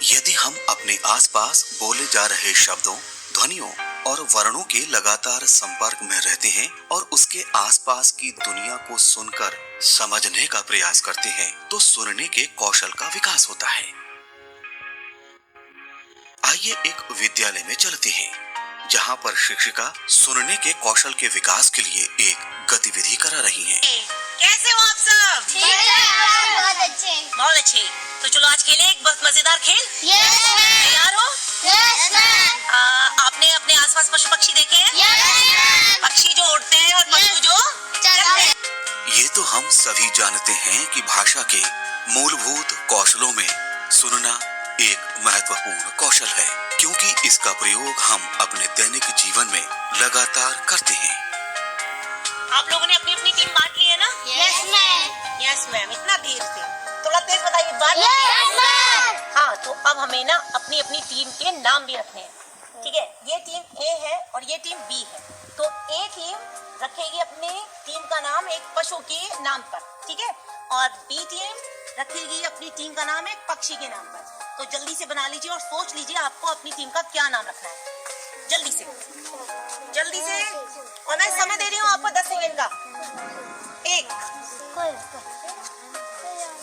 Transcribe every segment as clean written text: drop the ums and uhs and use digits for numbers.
यदि हम अपने आसपास बोले जा रहे शब्दों, ध्वनियों और वर्णों के लगातार संपर्क में रहते हैं और उसके आसपास की दुनिया को सुनकर समझने का प्रयास करते हैं, तो सुनने के कौशल का विकास होता है। आइए एक विद्यालय में चलते हैं, जहाँ पर शिक्षिका सुनने के कौशल के विकास के लिए एक गतिविधि करा रही हैं। कैसे हो आप सब? ठीक है, बहुत अच्छे। बहुत अच्छे। तो चलो आज खेलें एक बहुत मजेदार खेल। Yes ma'am. तैयार हो? Yes ma'am. आपने अपने आसपास पशु पक्षी देखे हैं? Yes ma'am. पक्षी जो उड़ते हैं और पशु जो चलते हैं। ये तो हम सभी जानते हैं कि भाषा के मूलभूत कौशलों में सुनना एक महत्वपूर्ण कौशल है, क्योंकि इसका प्रयोग हम अपने दैनिक जीवन में लगातार करते हैं। आप लोगों ने अपनी अपनी टीम बांट ली है ना? Yes ma'am. Yes ma'am. इतना देर से थोड़ा तेज बताइए। बात यस मैम। हाँ, तो अब हमें ना अपनी अपनी टीम के नाम भी रखने हैं। ठीक है, ये टीम ए है और ये टीम बी है। तो ए टीम रखेगी अपने टीम का नाम एक पशु के नाम पर, ठीक है, और बी टीम रखेगी अपनी टीम का नाम एक पक्षी के नाम पर। तो जल्दी से बना लीजिए और सोच लीजिए आपको अपनी टीम का क्या नाम रखना है। जल्दी से, जल्दी से। और मैं समय दे रही हूँ आपको 10 सेकेंड का। 1,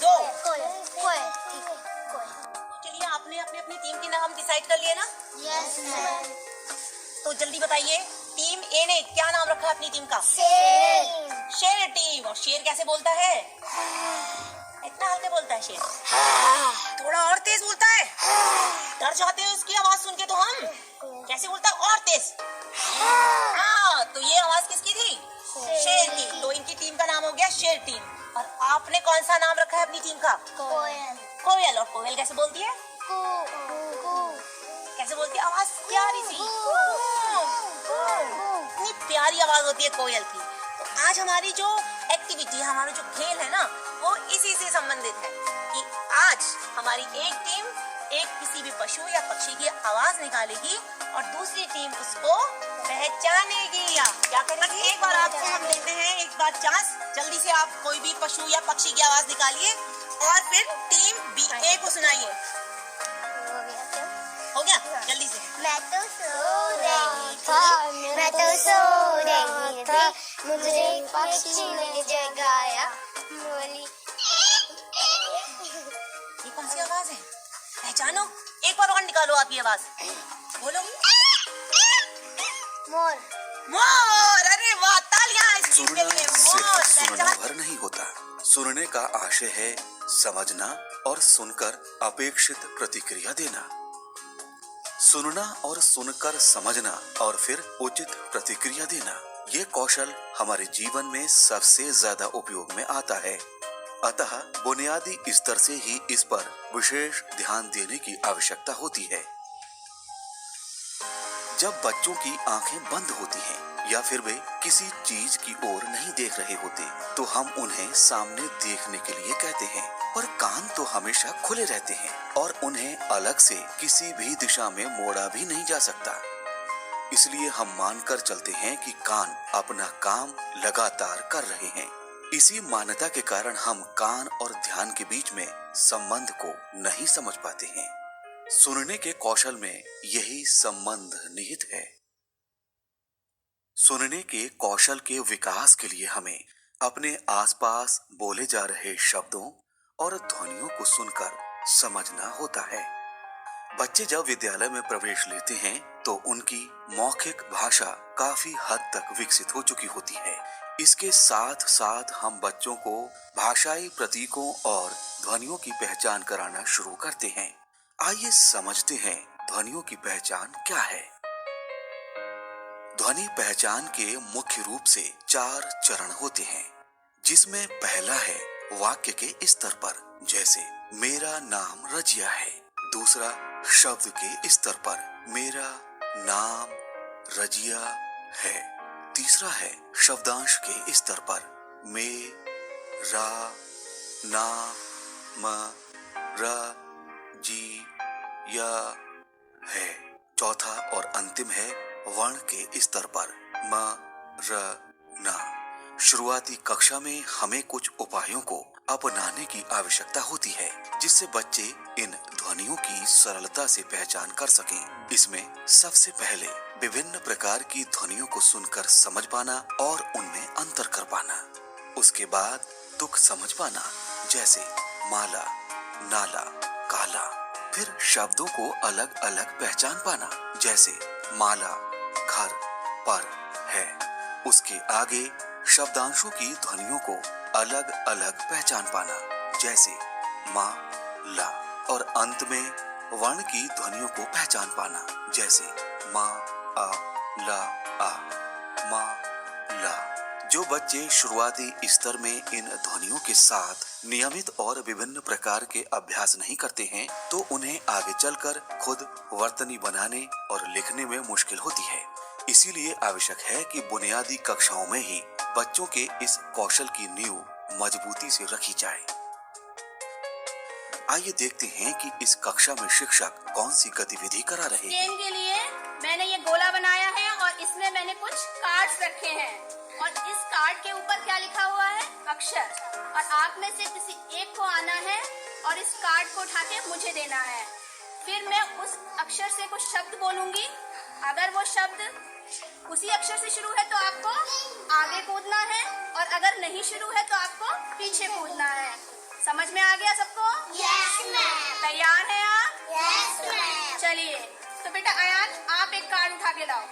2। चलिए, आपने अपनी अपनी टीम के नाम डिसाइड कर लिए ना? Yes ma'am. तो जल्दी बताइए, टीम ए ने क्या नाम रखा है अपनी टीम का? शेर। शेर टीम। और शेर कैसे बोलता है? इतना हल्के बोलता है शेर? थोड़ा और तेज बोलता है? डर जाते हो उसकी आवाज सुन के तो हम? कैसे बोलता है और तेज? हाँ, तो ये आवाज किसकी थी? शेर की। तो इनकी टीम का नाम हो गया शेर टीम। और आपने कौन सा नाम रखा है अपनी टीम का? कोयल। कोयल। और कोयल कैसे बोलती है? कैसे बोलती है? आवाज प्यारी सी, इतनी प्यारी आवाज होती है कोयल की। तो आज हमारी जो एक्टिविटी, हमारा जो खेल है ना, वो इसी से संबंधित है कि आज हमारी एक टीम एक किसी भी पशु या पक्षी की आवाज निकालेगी और दूसरी टीम उसको पहचानेगी। या क्या करेगी? एक बार आपको हम देते हैं एक बार चांस। जल्दी से आप कोई भी पशु या पक्षी की आवाज निकालिए और फिर टीम बी ए को सुनाइए। हो गया? जल्दी से। मैं तो सो रही थी, मैं तो सो रही थी, मुझे पक्षी ने जगाया, बोली। ये कौन सी आवाज है? पहचानो। एक बार और निकालो आप ये आवाज। बोलो। मोर। मोर। अरे वाह, तालियां इस चीज के सुनना लिए। सिर्फ मोर। सुनना भर नहीं होता। सुनने का आशय है समझना और सुनकर अपेक्षित प्रतिक्रिया देना। सुनना और सुनकर समझना और फिर उचित प्रतिक्रिया देना, ये कौशल हमारे जीवन में सबसे ज्यादा उपयोग में आता है। अतः बुनियादी स्तर से ही इस पर विशेष ध्यान देने की आवश्यकता होती है। जब बच्चों की आंखें बंद होती हैं या फिर वे किसी चीज की ओर नहीं देख रहे होते, तो हम उन्हें सामने देखने के लिए कहते हैं, पर कान तो हमेशा खुले रहते हैं और उन्हें अलग से किसी भी दिशा में मोड़ा भी नहीं जा सकता। इसलिए हम मानकर चलते हैं कि कान अपना काम लगातार कर रहे हैं। इसी मान्यता के कारण हम कान और ध्यान के बीच में संबंध को नहीं समझ पाते हैं। सुनने के कौशल में यही संबंध निहित है। सुनने के कौशल के विकास के लिए हमें अपने आसपास बोले जा रहे शब्दों और ध्वनियों को सुनकर समझना होता है। बच्चे जब विद्यालय में प्रवेश लेते हैं तो उनकी मौखिक भाषा काफी हद तक विकसित हो चुकी होती है। इसके साथ साथ हम बच्चों को भाषाई प्रतीकों और ध्वनियों की पहचान कराना शुरू करते हैं। आइए समझते हैं ध्वनियों की पहचान क्या है। ध्वनि पहचान के मुख्य रूप से 4 चरण होते हैं, जिसमें पहला है वाक्य के स्तर पर, जैसे मेरा नाम रजिया है। दूसरा शब्द के स्तर पर, मेरा नाम रजिया है। तीसरा है शब्दांश के स्तर पर, मे रा ना म र जी या है। चौथा और अंतिम है वर्ण के स्तर पर, म र ना। शुरुआती कक्षा में हमें कुछ उपायों को अपनाने की आवश्यकता होती है जिससे बच्चे इन ध्वनियों की सरलता से पहचान कर सकें। इसमें सबसे पहले विभिन्न प्रकार की ध्वनियों को सुनकर समझ पाना और उनमें अंतर कर पाना। उसके बाद तुक समझ पाना, जैसे माला, नाला, काला। फिर शब्दों को अलग अलग पहचान पाना, जैसे माला, घर, पर, है। उसके आगे शब्दांशों की ध्वनियों को अलग अलग पहचान पाना, जैसे माँ, ला। और अंत में वर्ण की ध्वनियों को पहचान पाना, जैसे माँ, आ, ला, आ, माँ, ला। जो बच्चे शुरुआती स्तर में इन ध्वनियों के साथ नियमित और विभिन्न प्रकार के अभ्यास नहीं करते हैं तो उन्हें आगे चलकर खुद वर्तनी बनाने और लिखने में मुश्किल होती है। इसीलिए आवश्यक है कि बुनियादी कक्षाओं में ही बच्चों के इस कौशल की नींव मजबूती से रखी जाए। आइए देखते हैं कि इस कक्षा में शिक्षक कौन सी गतिविधि करा रहे हैं। गेम के लिए मैंने ये गोला बनाया है और इसमें मैंने कुछ कार्ड्स रखे हैं और इस कार्ड के ऊपर क्या लिखा हुआ है? अक्षर। और आप में से किसी एक को आना है और इस कार्ड को उठा के मुझे देना है। फिर मैं उस अक्षर से कुछ शब्द बोलूंगी। अगर वो शब्द उसी अक्षर से शुरू है तो आपको आगे कूदना है और अगर नहीं शुरू है तो आपको पीछे कूदना है। समझ में आ गया सबको? Yes ma'am. तैयार हैं आप? Yes ma'am. चलिए, तो बेटा अयान, आप एक कार्ड उठा के लाओ।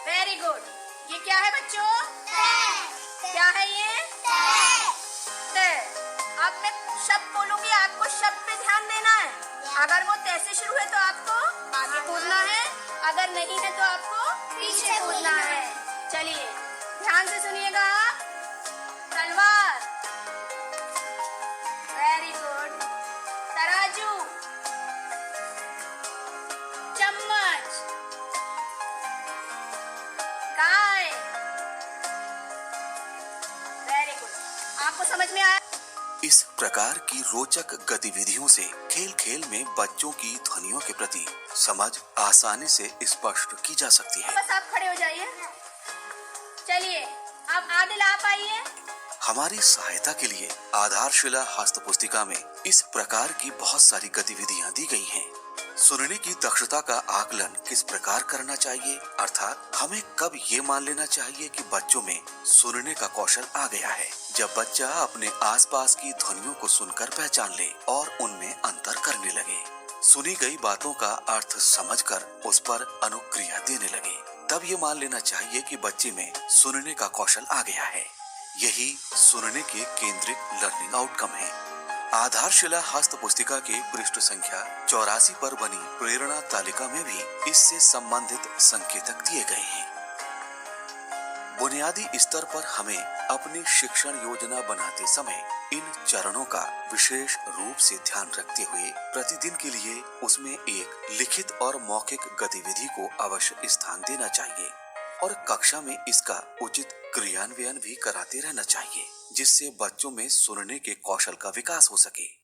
Very good. ये क्या है बच्चों? क्या है ये? ते। अब मैं शब्द बोलूंगी, आपको शब्द पे ध्यान देना है। अगर वो तय से शुरू है तो आपको आगे कूदना है, अगर नहीं है तो आपको पीछे कूदना है। चलिए ध्यान से सुनिएगा आप। तलवार, वेरी गुड। तराजू, चम्मच, गाय, वेरी गुड। आपको समझ में आया? इस प्रकार की रोचक गतिविधियों से खेल खेल में बच्चों की ध्वनियों के प्रति समझ आसानी से स्पष्ट की जा सकती है। बस आप खड़े हो जाइए। चलिए अब आदिल आप आइए। हमारी सहायता के लिए आधारशिला हस्त पुस्तिका में इस प्रकार की बहुत सारी गतिविधियां दी गई हैं। सुनने की दक्षता का आकलन किस प्रकार करना चाहिए, अर्थात हमें कब ये मान लेना चाहिए कि बच्चों में सुनने का कौशल आ गया है, जब बच्चा अपने आसपास की ध्वनियों को सुनकर पहचान ले और उनमें अंतर करने लगे, सुनी गई बातों का अर्थ समझकर उस पर अनुक्रिया देने लगे, तब ये मान लेना चाहिए कि बच्चे में सुनने का कौशल आ गया है। यही सुनने के केंद्रित लर्निंग आउटकम है। आधारशिला हस्त पुस्तिका के पृष्ठ संख्या 84 पर बनी प्रेरणा तालिका में भी इससे संबंधित संकेतक दिए गए हैं। बुनियादी स्तर पर हमें अपनी शिक्षण योजना बनाते समय इन चरणों का विशेष रूप से ध्यान रखते हुए प्रतिदिन के लिए उसमें एक लिखित और मौखिक गतिविधि को अवश्य स्थान देना चाहिए और कक्षा में इसका उचित क्रियान्वयन भी कराते रहना चाहिए, जिससे बच्चों में सुनने के कौशल का विकास हो सके।